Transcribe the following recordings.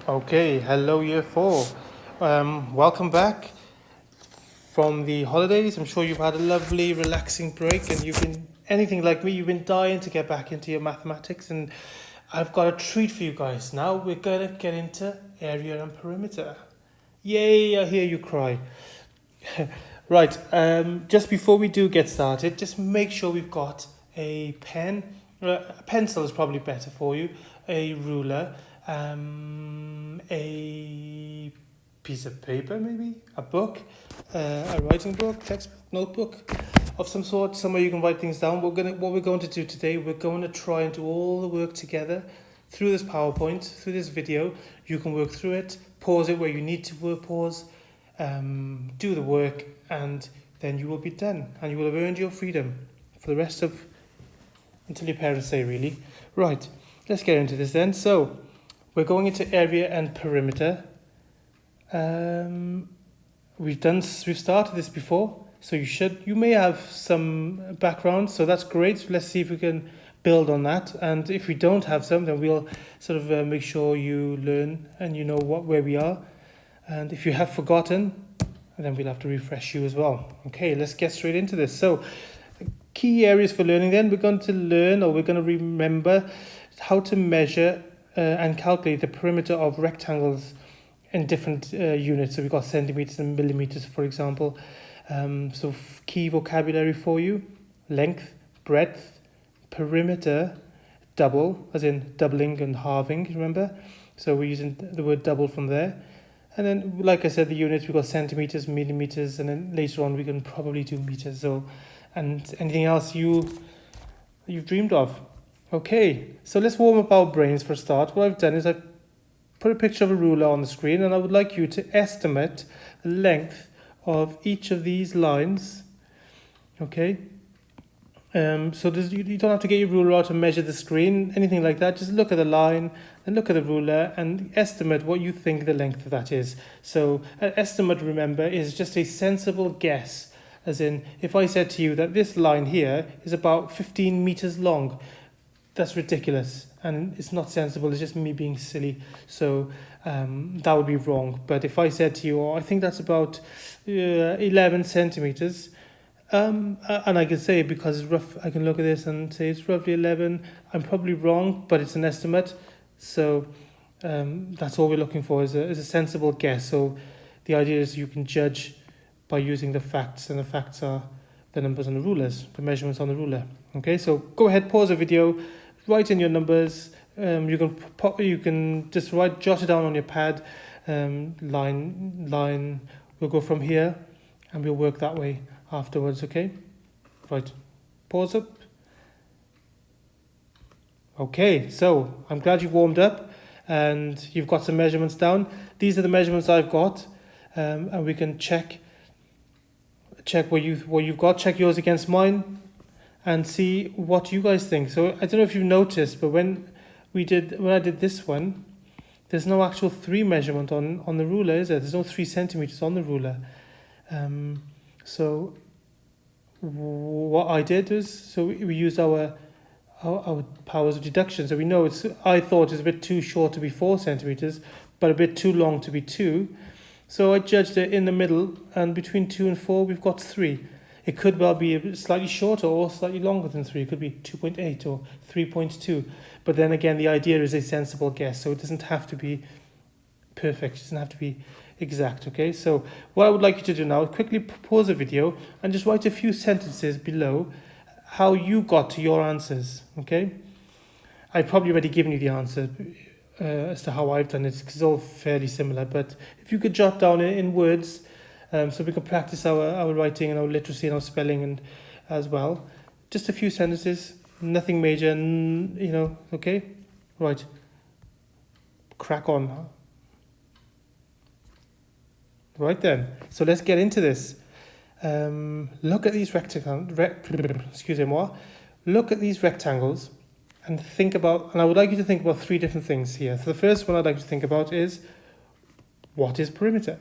Okay, hello year 4. Welcome back from the holidays. I'm sure you've had a lovely relaxing break and you've been anything like me, you've been dying to get back into your mathematics, and I've got a treat for you guys. Now we're going to get into area and perimeter. Yay, I hear you cry. Right, just before we do get started, just make sure we've got a pen. A pencil is probably better for you, a ruler, a piece of paper, maybe a book, a writing book, textbook, notebook of some sort, somewhere you can write things down. What we're going to do today, we're going to try and do all the work together through this PowerPoint, through this video. You can work through it, pause it where you need to pause, do the work, and then you will be done, and you will have earned your freedom for the rest of until your parents say, really. Right, let's get into this then. So we're going into area and perimeter. We've started this before, so you may have some background, so that's great. Let's see if we can build on that, and if we don't have some, then we'll sort of make sure you learn and you know where we are. And if you have forgotten, then we'll have to refresh you as well. Okay, let's get straight into this. So key areas for learning then, we're going to remember how to measure and calculate the perimeter of rectangles in different units. So we've got centimeters and millimeters, for example. So key vocabulary for you: length, breadth, perimeter, double, as in doubling and halving, remember? So we're using the word double from there. And then, like I said, the units, we've got centimeters, millimeters, and then later on we can probably do meters. So, and anything else you've dreamed of. Okay, so let's warm up our brains for a start. What I've done is I've put a picture of a ruler on the screen, and I would like you to estimate the length of each of these lines. Okay, so you don't have to get your ruler out and measure the screen, anything like that. Just look at the line, then look at the ruler and estimate what you think the length of that is. So an estimate, remember, is just a sensible guess. As in, if I said to you that this line here is about 15 meters long, that's ridiculous and it's not sensible. It's just me being silly. So that would be wrong. But if I said to you, I think that's about 11 centimeters, and I can say, because it's rough, I can look at this and say it's roughly 11. I'm probably wrong, but it's an estimate. So that's all we're looking for, is a sensible guess. So the idea is you can judge by using the facts, and the facts are the numbers on the rulers, the measurements on the ruler. Okay, so go ahead, pause the video, write in your numbers. You can just jot it down on your pad. Line. We'll go from here, and we'll work that way afterwards. Okay, right. Pause up. Okay, so I'm glad you've warmed up and you've got some measurements down. These are the measurements I've got, and we can check what you've got. Check yours against mine, and see what you guys think. So I don't know if you've noticed, but when I did this one, there's no actual 3 measurement on the ruler, is there? There's no 3 centimeters on the ruler. So what I did is, we used our powers of deduction. So we know I thought it's a bit too short to be 4 centimeters, but a bit too long to be 2. So I judged it in the middle, and between 2 and 4, we've got 3. It could well be a bit slightly shorter or slightly longer than 3. It could be 2.8 or 3.2. But then again, the idea is a sensible guess, so it doesn't have to be perfect. It doesn't have to be exact. Okay, so what I would like you to do now, quickly pause the video and just write a few sentences below how you got to your answers. Okay, I've probably already given you the answer as to how I've done it, because it's all fairly similar. But if you could jot down in words, so we can practice our writing and our literacy and our spelling, and as well, just a few sentences, nothing major, okay, right, crack on. Right then, so let's get into this. Look at these Look at these rectangles and think about, and I would like you to think about 3 different things here. So the first one I'd like you to think about is, what is perimeter?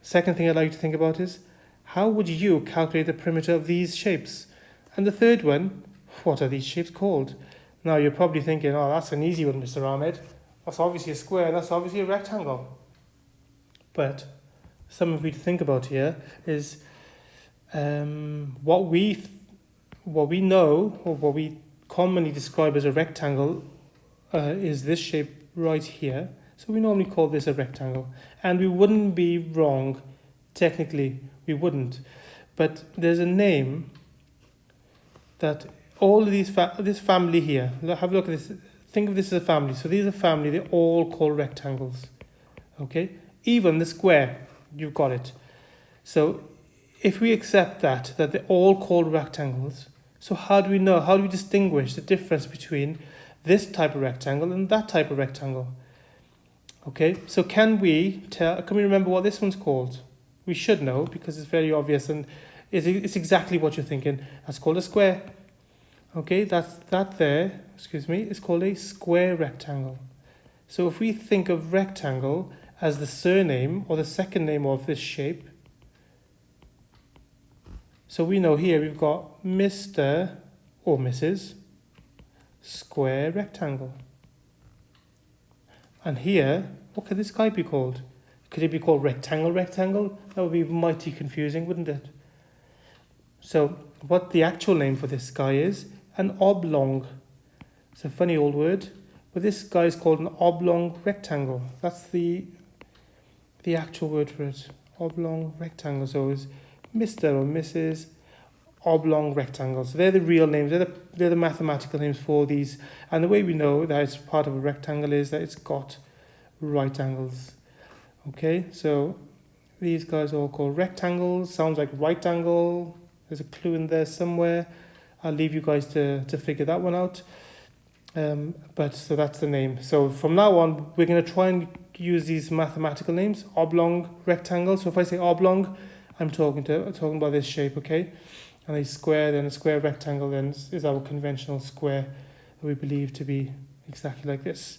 Second thing I'd like you to think about is, how would you calculate the perimeter of these shapes? And the third one, what are these shapes called? Now you're probably thinking, oh, that's an easy one, Mr. Ahmed. That's obviously a square, and that's obviously a rectangle. But something for you to think about here is what we know, or what we commonly describe as a rectangle, is this shape right here. So we normally call this a rectangle, and we wouldn't be wrong, technically, we wouldn't. But there's a name that all of this family here, have a look at this, think of this as a family. So these are family, they're all called rectangles, okay? Even the square, you've got it. So if we accept that they're all called rectangles, so how do we know, how do we distinguish the difference between this type of rectangle and that type of rectangle? Okay, so can we remember what this one's called? We should know, because it's very obvious, and it's exactly what you're thinking. That's called a square. Okay, that there, is called a square rectangle. So if we think of rectangle as the surname or the second name of this shape, so we know here we've got Mr. or Mrs. Square rectangle. And here, what could this guy be called? Could it be called rectangle? That would be mighty confusing, wouldn't it? So what the actual name for this guy is, an oblong. It's a funny old word, but this guy is called an oblong rectangle. That's the actual word for it, oblong rectangle. So it's Mr. or Mrs. oblong rectangle. So they're the real names, they're the mathematical names for these. And the way we know that it's part of a rectangle is that it's got right angles. Okay, so these guys are all called rectangles. Sounds like right angle. There's a clue in there somewhere. I'll leave you guys to figure that one out. But so that's the name. So from now on, we're going to try and use these mathematical names. Oblong, rectangle. So if I say oblong, I'm talking about this shape, okay? And a square, then a square rectangle, then is our conventional square that we believe to be exactly like this.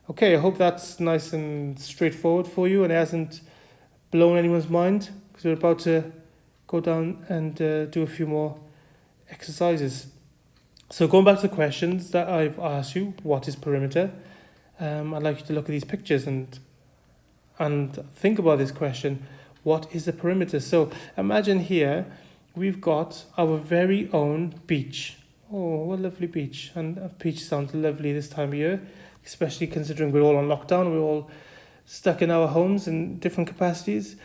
Okay, I hope that's nice and straightforward for you and it hasn't blown anyone's mind, because we're about to go down and do a few more exercises. So going back to the questions that I've asked you, what is perimeter? I'd like you to look at these pictures and think about this question. What is the perimeter? So imagine here we've got our very own beach. Oh, what a lovely beach. And a beach sounds lovely this time of year, especially considering we're all on lockdown. We're all stuck in our homes in different capacities.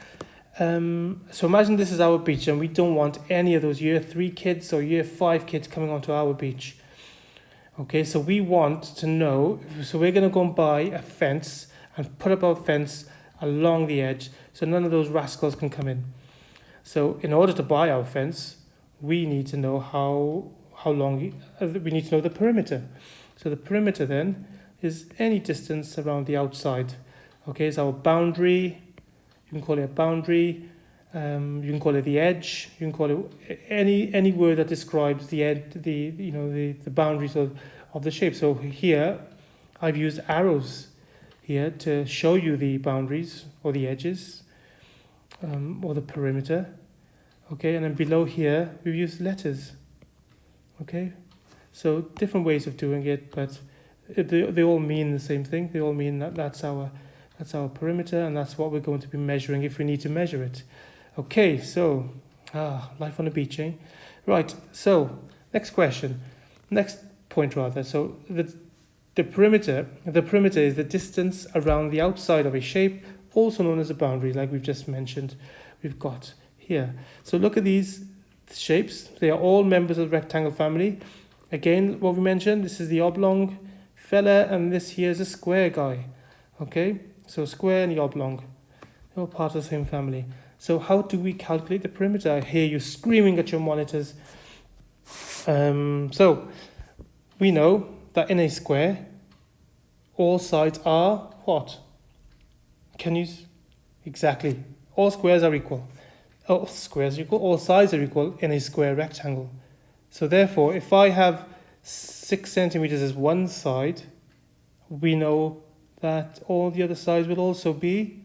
So imagine this is our beach and we don't want any of those year 3 kids or year 5 kids coming onto our beach. Okay, so we want to know, so we're going to go and buy a fence and put up our fence along the edge so none of those rascals can come in. So in order to buy our fence, we need to know how long, we need to know the perimeter. So the perimeter then is any distance around the outside. Okay, it's our boundary. You can call it a boundary. You can call it the edge. You can call it any word that describes the the boundaries of the shape. So here, I've used arrows here to show you the boundaries or the edges or the perimeter. Okay, and then below here we've used letters. Okay, so different ways of doing it, but they all mean the same thing. They all mean that's our perimeter, and that's what we're going to be measuring if we need to measure it. Okay, so life on the beach, eh? Right. So next point rather. So the perimeter is the distance around the outside of a shape, also known as a boundary, like we've just mentioned. We've got here. So look at these shapes. They are all members of the rectangle family. Again, what we mentioned, this is the oblong fella, and this here is a square guy. Okay, so square and the oblong, they're all part of the same family. So how do we calculate the perimeter? I hear you screaming at your monitors. So we know that in a square, all sides are what? Exactly. All squares are equal. All sides are equal in a square rectangle. So therefore, if I have 6 centimeters as one side, we know that all the other sides will also be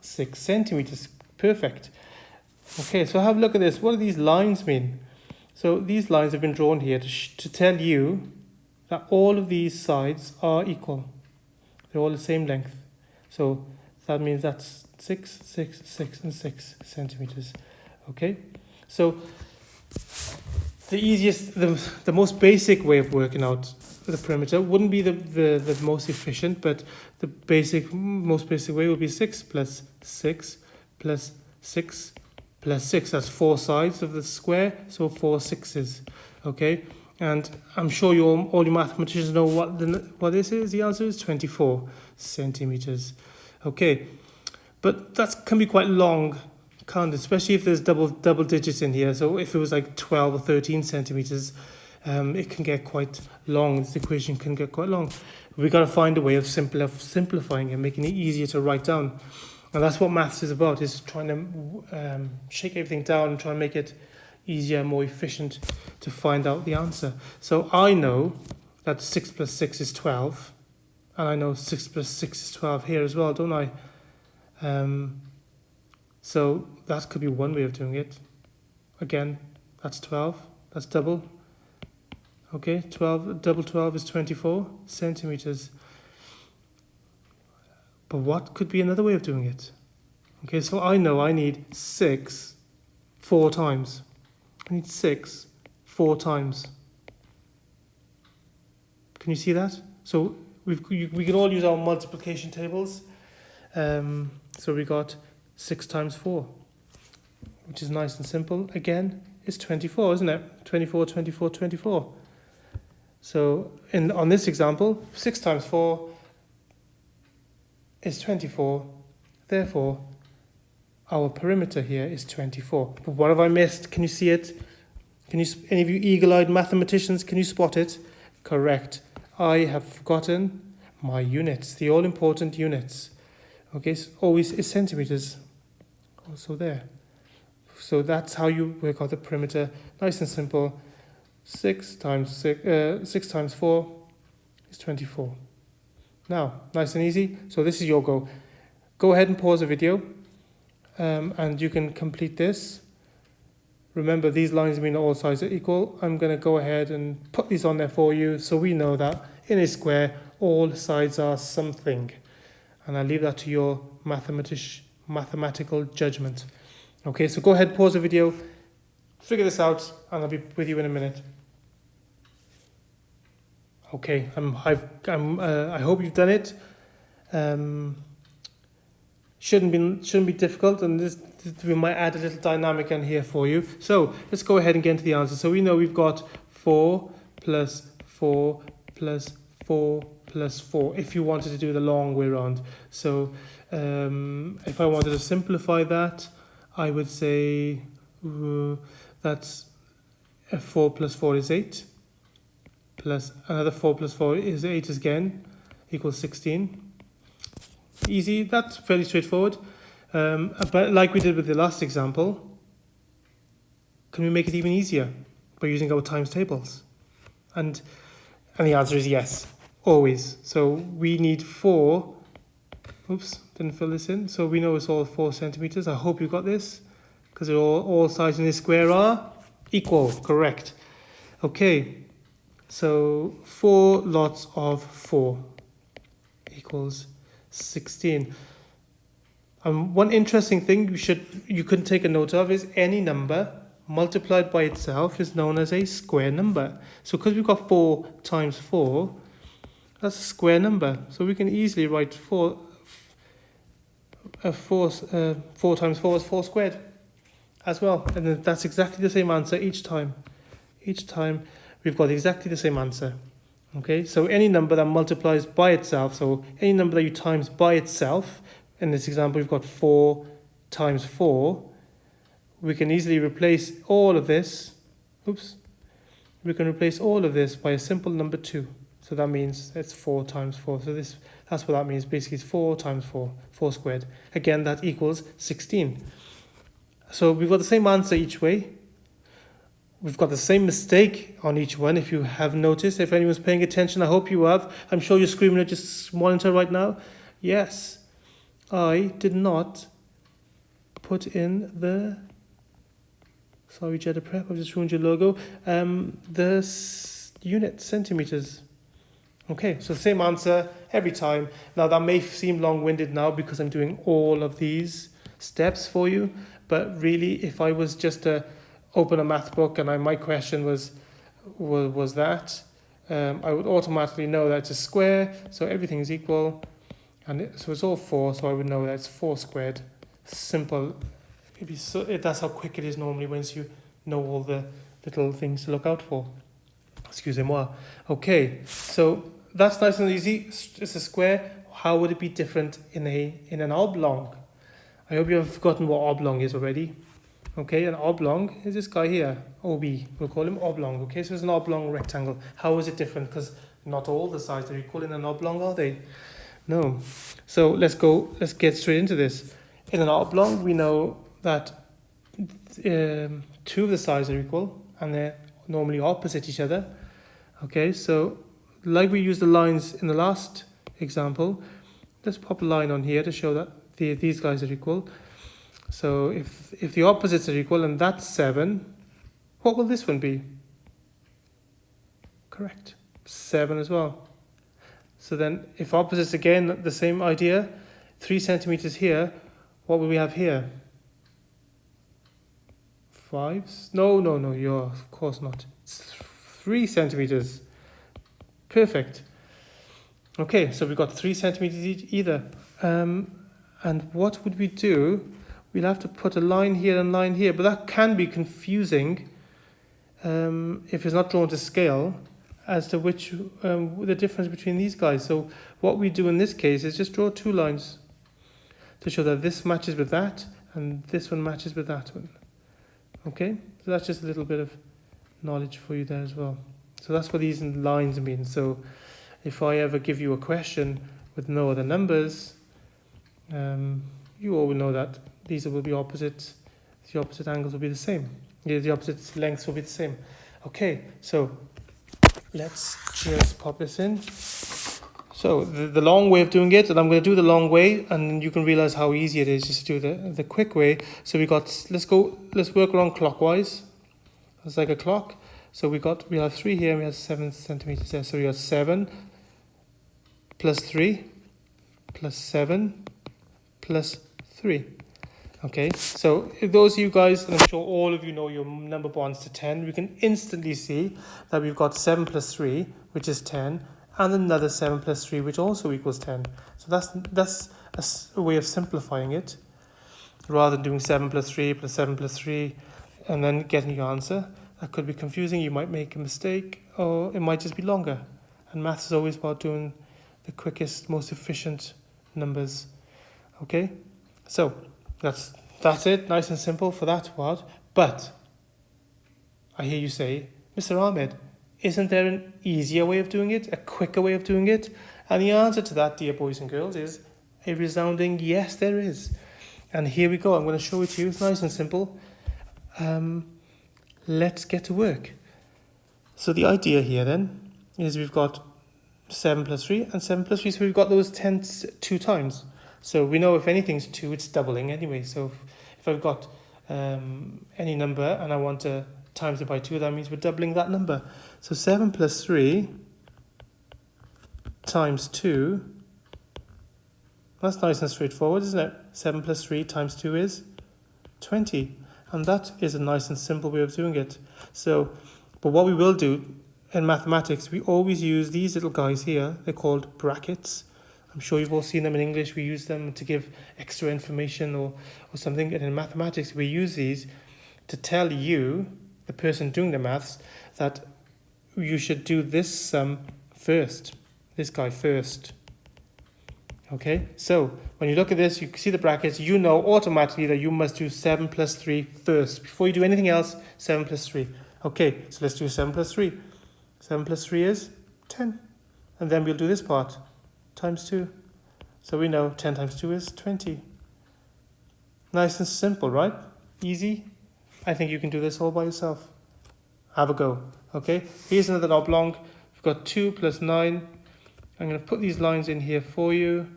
6 centimeters. Perfect. Okay, so have a look at this. What do these lines mean? So these lines have been drawn here to tell you that all of these sides are equal. They're all the same length. So that means that's 6, 6, 6, and 6 centimeters. Okay, so the easiest, the most basic way of working out the perimeter wouldn't be the most efficient, but the most basic way would be 6 plus 6 plus 6 plus 6. That's 4 sides of the square, so 4 sixes. Okay, and I'm sure all your mathematicians know what this is. The answer is 24 centimeters. Okay, but that can be quite long, can't it? Especially if there's double digits in here. So if it was like 12 or 13 centimeters, it can get quite long. This equation can get quite long. We've got to find a way of simplifying and making it easier to write down. And that's what maths is about, is trying to shake everything down and try and make it easier, more efficient to find out the answer. So I know that 6 plus 6 is 12. And I know 6 plus 6 is 12 here as well, don't I? So that could be one way of doing it. Again, that's 12. That's double. Okay, 12, double 12 is 24 centimeters. But what could be another way of doing it? Okay, so I know I need 6 4 times. I need 6 4 times. Can you see that? So we can all use our multiplication tables. So we got 6 times 4, which is nice and simple. Again, it's 24, isn't it? 24, 24, 24. So on this example, 6 times 4 is 24. Therefore, our perimeter here is 24. But what have I missed? Can you see it? Any of you eagle-eyed mathematicians, can you spot it? Correct. I have forgotten my units, the all-important units. Okay, so always is centimeters. Also there. So that's how you work out the perimeter. Nice and simple. 6 times 4 is 24. Now, nice and easy. So this is your go. Go ahead and pause the video, and you can complete this. Remember, these lines mean all sides are equal. I'm going to go ahead and put these on there for you, so we know that in a square, all sides are something. And I'll leave that to your mathematical judgment. Okay, so go ahead, pause the video, figure this out, and I'll be with you in a minute. Okay, I hope you've done it. Shouldn't be difficult, and we might add a little dynamic in here for you. So let's go ahead and get into the answer. So we know we've got 4 plus 4 plus 4 plus 4, if you wanted to do the long way around. So if I wanted to simplify that, I would say that's 4 plus 4 is 8, plus another 4 plus 4 is 8 again, equals 16. Easy, that's fairly straightforward. But like we did with the last example, can we make it even easier by using our times tables? And the answer is yes, always. So we need 4. Oops, didn't fill this in. So we know it's all 4 centimeters. I hope you got this, because all sides in this square are equal. Correct. Okay, so 4 lots of 4 equals 16. One interesting thing you can take a note of is any number multiplied by itself is known as a square number. So because we've got 4 times 4, that's a square number. So we can easily write 4 times 4 is 4 squared as well. And then that's exactly the same answer each time. Each time we've got exactly the same answer. Okay, so any number that multiplies by itself, so any number that you times by itself, in this example we've got 4 times 4, we can easily replace all of this, we can replace all of this by a simple number 2. So that means it's 4 times 4. So that's what that means. Basically, it's 4 times 4, 4 squared. Again, that equals 16. So we've got the same answer each way. We've got the same mistake on each one, if you have noticed. If anyone's paying attention, I hope you have. I'm sure you're screaming at your monitor right now. Yes, I did not put in the... Sorry, Jeddah Prep, I've just ruined your logo. The unit, centimeters. Okay, so same answer every time. Now that may seem long-winded now because I'm doing all of these steps for you, but really if I was just to open a math book and my question was that, I would automatically know that it's a square, so everything is equal, and so it's all 4, so I would know that it's 4 squared. Simple. That's how quick it is normally once you know all the little things to look out for. Excusez-moi. Okay, so that's nice and easy. It's a square. How would it be different in an oblong? I hope you have forgotten what oblong is already. Okay, an oblong is this guy here, OB. We'll call him oblong. Okay, so it's an oblong rectangle. How is it different? Because not all the sides are equal in an oblong, are they? No. So let's get straight into this. In an oblong, we know that 2 of the sides are equal and they're normally opposite each other. Okay, so like we used the lines in the last example, let's pop a line on here to show that these guys are equal. So if the opposites are equal and that's 7, what will this one be? Correct, 7 as well. So then if opposites again, the same idea, 3 centimeters here, what will we have here? 5? No, of course not. It's 3 centimeters. Perfect. Okay, so we've got 3 centimeters either. And what would we do? We'll have to put a line here and line here, but that can be confusing if it's not drawn to scale as to which the difference between these guys. So what we do in this case is just draw 2 lines to show that this matches with that and this one matches with that one. Okay, so that's just a little bit of knowledge for you there as well. So that's what these lines mean. So if I ever give you a question with no other numbers, you all will know that these will be opposite. The opposite angles will be the same. The opposite lengths will be the same. Okay, so let's just pop this in. So the long way of doing it, and I'm going to do the long way, and you can realize how easy it is just to do the quick way. So let's work around clockwise. It's like a clock. So we have 3 here and we have 7 centimeters there. So we got 7 plus 3 plus 7 plus 3. Okay, so if those of you guys, and I'm sure all of you know your number bonds to 10, we can instantly see that we've got 7 plus 3, which is 10, and another 7 plus 3, which also equals 10. So that's a way of simplifying it, rather than doing 7 plus 3 plus 7 plus 3, and then getting your answer. That could be confusing. You might make a mistake, or it might just be longer. And maths is always about doing the quickest, most efficient numbers. Okay, so that's it, nice and simple for that part. But I hear you say, Mr. Ahmed, isn't there an easier way of doing it, a quicker way of doing it? And the answer to that, dear boys and girls, is a resounding yes, there is. And here we go. I'm going to show it to you. It's nice and simple. Let's get to work. So the idea here then is we've got 7 plus 3 and 7 plus 3, so we've got those 10 2 times. So we know if anything's 2, it's doubling anyway. So if I've got any number and I want to times it by 2, that means we're doubling that number. So 7 plus 3 times 2, that's nice and straightforward, isn't it? 7 plus 3 times 2 is 20. And that is a nice and simple way of doing it. So, but what we will do in mathematics, we always use these little guys here. They're called brackets. I'm sure you've all seen them in English. We use them to give extra information or something. And in mathematics, we use these to tell you, the person doing the maths, that you should do this sum first, this guy first. Okay, so when you look at this, you see the brackets, you know automatically that you must do 7 plus 3 first. Before you do anything else, 7 plus 3. Okay, so let's do 7 plus 3. 7 plus 3 is 10. And then we'll do this part, times 2. So we know 10 times 2 is 20. Nice and simple, right? Easy. I think you can do this all by yourself. Have a go. Okay, here's another oblong. We've got 2 plus 9. I'm going to put these lines in here for you.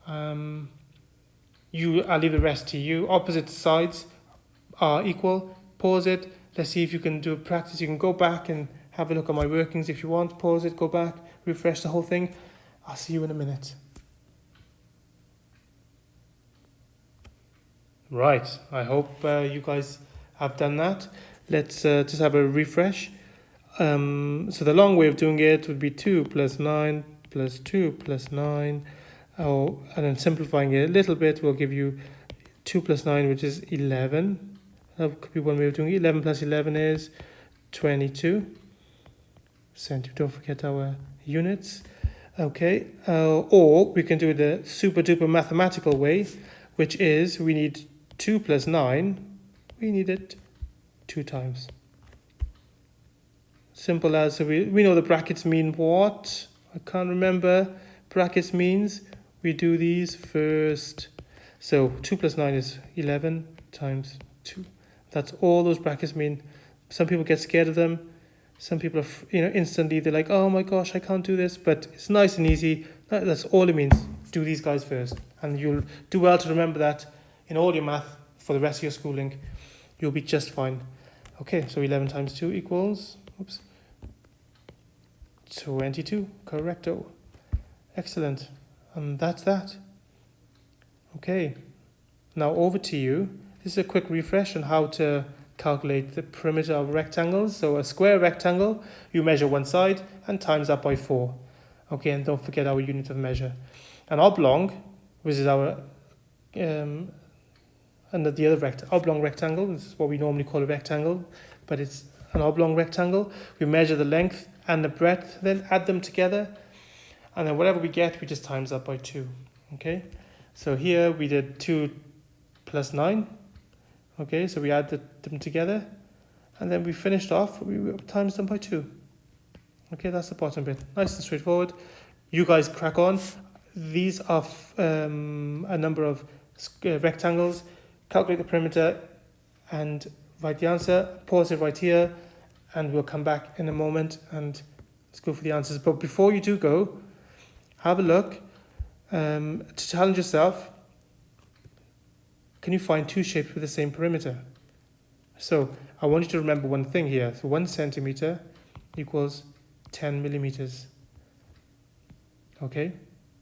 I'll leave the rest to you. Opposite sides are equal. Pause it. Let's see if you can do a practice. You can go back and have a look at my workings if you want. Pause it, go back, refresh the whole thing. I'll see you in a minute. Right, I hope you guys have done that. Let's just have a refresh. So the long way of doing it would be 2 plus 9 plus 2 plus 9. Oh, and then simplifying it a little bit will give you 2 plus 9, which is 11. That could be one way of doing it. 11 plus 11 is 22. Don't forget our units. Okay, or we can do the super duper mathematical way, which is we need 2 plus 9. We need it 2 times. Simple as, so we know the brackets mean what? I can't remember. Brackets means we do these first. So 2 plus 9 is 11 times 2. That's all those brackets mean. Some people get scared of them. Some people are, instantly they're like, oh my gosh, I can't do this. But it's nice and easy. That's all it means. Do these guys first. And you'll do well to remember that in all your math for the rest of your schooling. You'll be just fine. Okay, so 11 times 2 equals, 22. Correcto. Excellent. And that's that. Okay. Now over to you. This is a quick refresh on how to calculate the perimeter of rectangles. So a square rectangle, you measure one side and times that by 4. Okay, and don't forget our unit of measure. An oblong, which is our and the other oblong rectangle, this is what we normally call a rectangle, but it's an oblong rectangle. We measure the length and the breadth, then add them together, and then whatever we get, we just times that by 2. Okay, so here we did 2 plus 9. Okay, so we added them together, and then we finished off, we times them by 2. Okay, that's the bottom bit. Nice and straightforward. You guys crack on. These are a number of rectangles. Calculate the perimeter and write the answer. Pause it right here, and we'll come back in a moment and let's go for the answers. But before you do go, have a look to challenge yourself. Can you find 2 shapes with the same perimeter? So I want you to remember one thing here. So 1 centimeter equals 10 millimeters. Okay,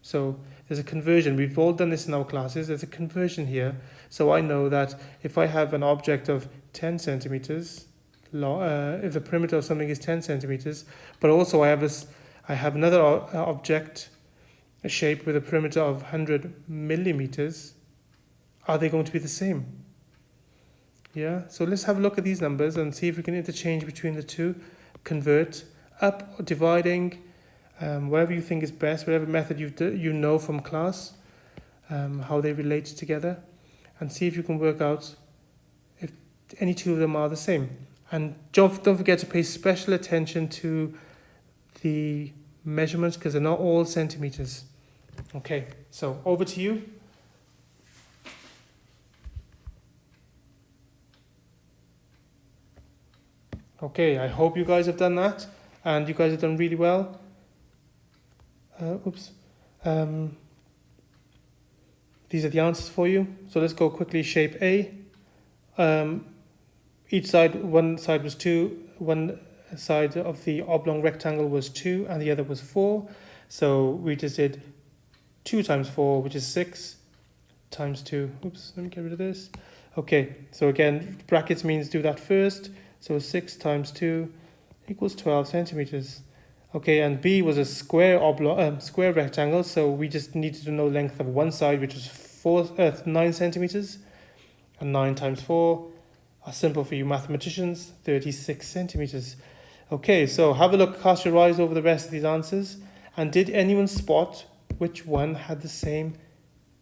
so there's a conversion. We've all done this in our classes. There's a conversion here. So I know that if I have an object of 10 centimeters, if the perimeter of something is 10 centimeters, but also I have another object, a shape with a perimeter of 100 millimeters, are they going to be the same? Yeah, so let's have a look at these numbers and see if we can interchange between the two, convert, up or dividing, whatever you think is best, whatever method you know from class, how they relate together, and see if you can work out if any two of them are the same. And don't forget to pay special attention to the measurements because they're not all centimeters. Okay, so over to you. Okay, I hope you guys have done that, and you guys have done really well. These are the answers for you. So let's go quickly. Shape A. Each side, one side was 2, one side of the oblong rectangle was 2, and the other was 4. So we just did 2 times 4, which is 6, times 2. Oops, let me get rid of this. Okay, so again, brackets means do that first. So 6 times 2 equals 12 centimeters. Okay, and B was a square rectangle, so we just needed to know the length of one side, which was 9 centimeters. And 9 times 4 are simple for you mathematicians, 36 centimeters. Okay, so have a look, cast your eyes over the rest of these answers. And did anyone spot which one had the same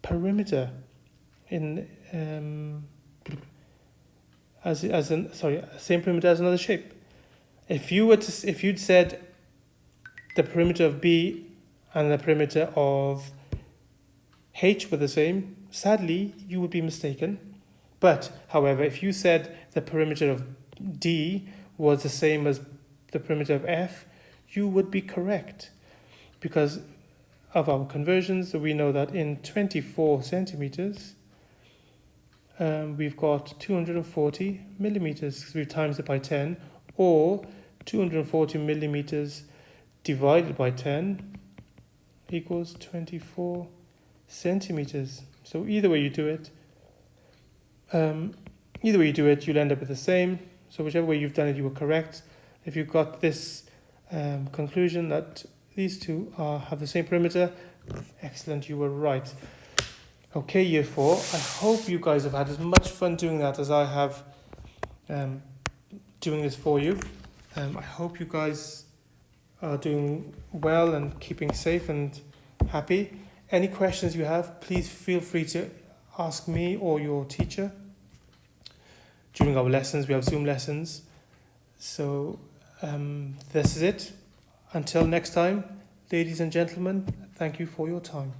perimeter same perimeter as another shape? If you'd said the perimeter of B and the perimeter of H were the same, sadly you would be mistaken. But however, if you said the perimeter of D was the same as the perimeter of F, you would be correct. Because of our conversions, we know that in 24 centimeters, we've got 240 millimeters because we've times it by 10, or 240 millimeters divided by 10 equals 24 centimeters. So either way you do it, you'll end up with the same. So whichever way you've done it, you were correct. If you've got this conclusion that these two have the same perimeter, excellent, you were right. Okay, year 4, I hope you guys have had as much fun doing that as I have doing this for you. I hope you guys are doing well and keeping safe and happy. Any questions you have, please feel free to ask me or your teacher. During our lessons, we have Zoom lessons. So this is it. Until next time, ladies and gentlemen, thank you for your time.